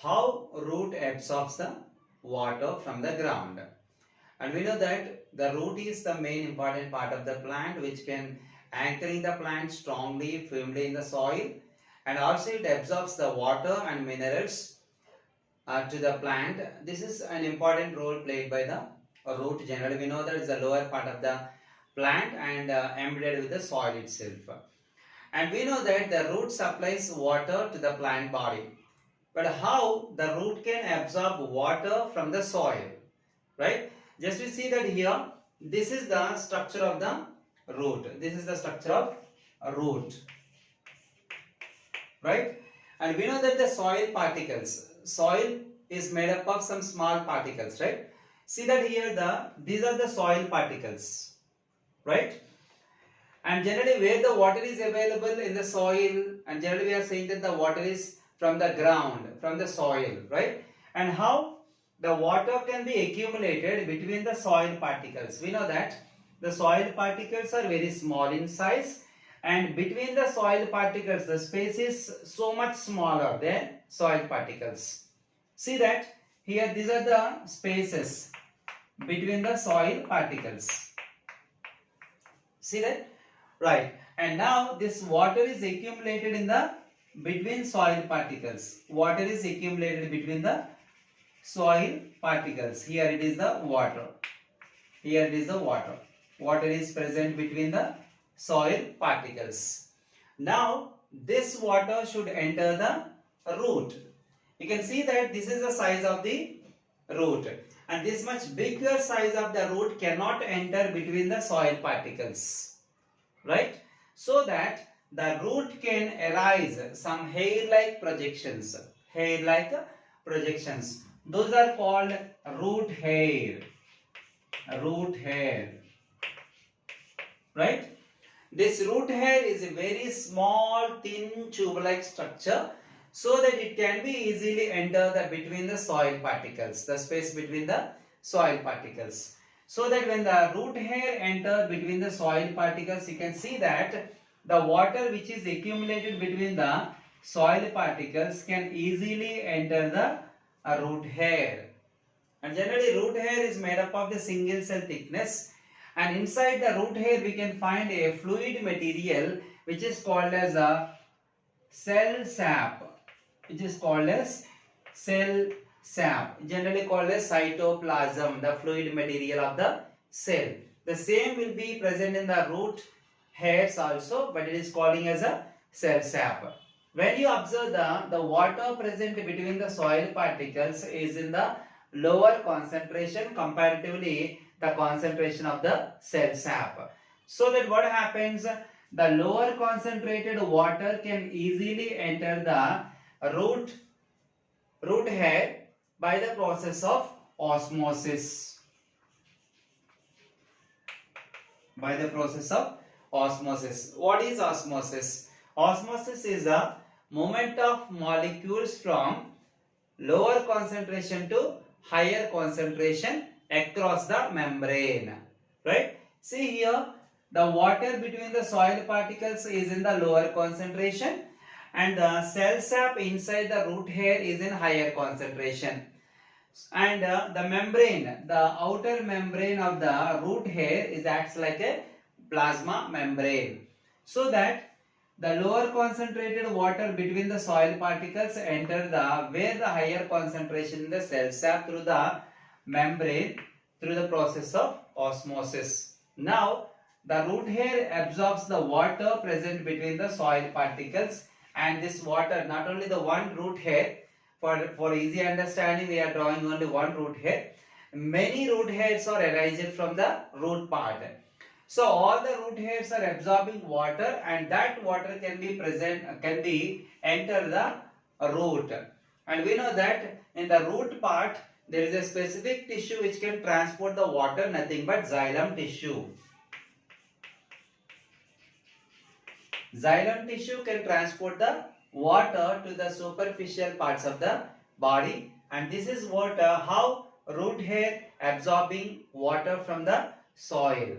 how root absorbs the water from the ground. And we know that the root is the main important part of the plant, which can anchoring the plant strongly, firmly in the soil, and also it absorbs the water and minerals to the plant. This is an important role played by the root. Generally, we know that it's the lower part of the plant and embedded with the soil itself. And we know that the root supplies water to the plant body. But how the root can absorb water from the soil, right? Just we see that here, this is the structure of the root. This is the structure of a root, right? And we know that the soil is made up of some small particles, right? See that here, these are the soil particles, right? And generally where the water is available in the soil, and generally we are saying that the water is from the ground, from the soil, right? And how the water can be accumulated between the soil particles. We know that the soil particles are very small in size, and between the soil particles the space is so much smaller than soil particles. See that here, these are the spaces between the soil particles. See that? Right. And now this water is accumulated in the between soil particles. Water is accumulated between the soil particles. Here it is the water. Here it is the water. Water is present between the soil particles. Now this water should enter the root. You can see that this is the size of the root, and this much bigger size of the root cannot enter between the soil particles, right? So that the root can arise some hair-like projections. Hair-like projections. Those are called root hair. Root hair. Right? This root hair is a very small, thin, tube-like structure, so that it can be easily enter between the soil particles, the space between the soil particles. So that when the root hair enter between the soil particles, you can see that the water which is accumulated between the soil particles can easily enter the root hair. And generally root hair is made up of the single cell thickness, and inside the root hair we can find a fluid material which is called as a cell sap. Which is called as cell sap, generally called as cytoplasm, the fluid material of the cell. The same will be present in the root hairs also, but it is calling as a cell sap. When you observe the water present between the soil particles is in the lower concentration comparatively the concentration of the cell sap. So that what happens, the lower concentrated water can easily enter the root hair by the process of osmosis. By the process of osmosis. What is osmosis? Osmosis is the movement of molecules from lower concentration to higher concentration across the membrane. Right? See here, the water between the soil particles is in the lower concentration, and the cell sap inside the root hair is in higher concentration. And the membrane, the outer membrane of the root hair acts like a plasma membrane. So that the lower concentrated water between the soil particles enter where the higher concentration in the cell sap through the membrane through the process of osmosis. Now the root hair absorbs the water present between the soil particles, and this water, not only the one root hair, for easy understanding we are drawing only one root hair. Many root hairs are arising from the root part. So all the root hairs are absorbing water, and that water can be enter the root. And we know that in the root part there is a specific tissue which can transport the water, nothing but xylem tissue. Xylem tissue can transport the water to the superficial parts of the body, and this is what how root hair absorbing water from the soil.